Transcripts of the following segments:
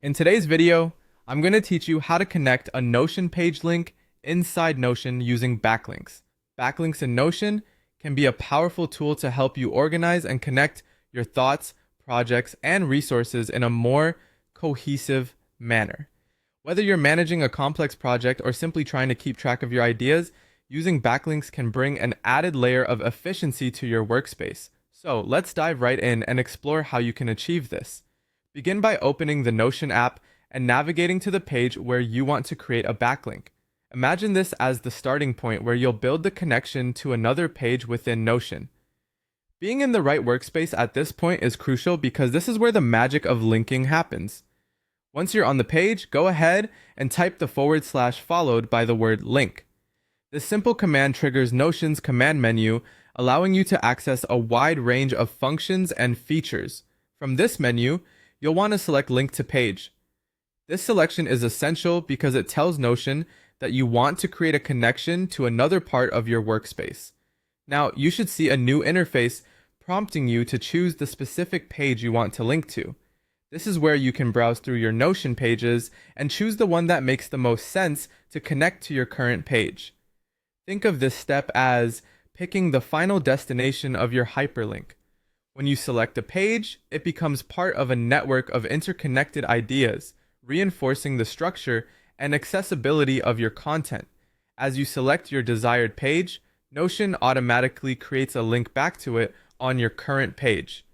In today's video, I'm going to teach you how to connect a Notion page link inside Notion using backlinks. Backlinks in Notion can be a powerful tool to help you organize and connect your thoughts, projects, and resources in a more cohesive manner. Whether you're managing a complex project or simply trying to keep track of your ideas, using backlinks can bring an added layer of efficiency to your workspace. So let's dive right in and explore how you can achieve this. Begin by opening the Notion app and navigating to the page where you want to create a backlink. Imagine this as the starting point where you'll build the connection to another page within Notion. Being in the right workspace at this point is crucial because this is where the magic of linking happens. Once you're on the page, go ahead and type the / followed by the word link. This simple command triggers Notion's command menu, allowing you to access a wide range of functions and features. From this menu, you'll want to select Link to Page. This selection is essential because it tells Notion that you want to create a connection to another part of your workspace. Now, you should see a new interface prompting you to choose the specific page you want to link to. This is where you can browse through your Notion pages and choose the one that makes the most sense to connect to your current page. Think of this step as picking the final destination of your hyperlink. When you select a page, it becomes part of a network of interconnected ideas, reinforcing the structure and accessibility of your content. As you select your desired page, Notion automatically creates a link back to it on your current page.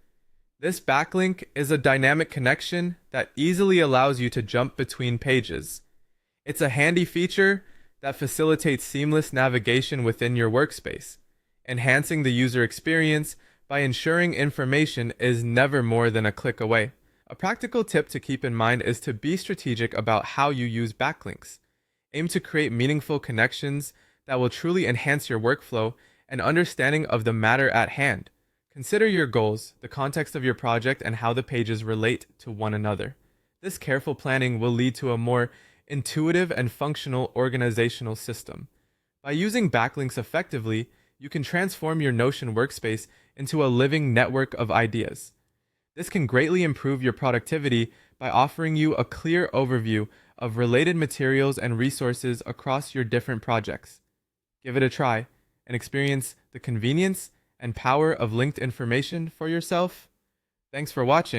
This backlink is a dynamic connection that easily allows you to jump between pages. It's a handy feature that facilitates seamless navigation within your workspace, enhancing the user experience by ensuring information is never more than a click away. A practical tip to keep in mind is to be strategic about how you use backlinks. Aim to create meaningful connections that will truly enhance your workflow and understanding of the matter at hand. Consider your goals, the context of your project, and how the pages relate to one another. This careful planning will lead to a more intuitive and functional organizational system. By using backlinks effectively, you can transform your Notion workspace into a living network of ideas. This can greatly improve your productivity by offering you a clear overview of related materials and resources across your different projects. Give it a try and experience the convenience and power of linked information for yourself. Thanks for watching.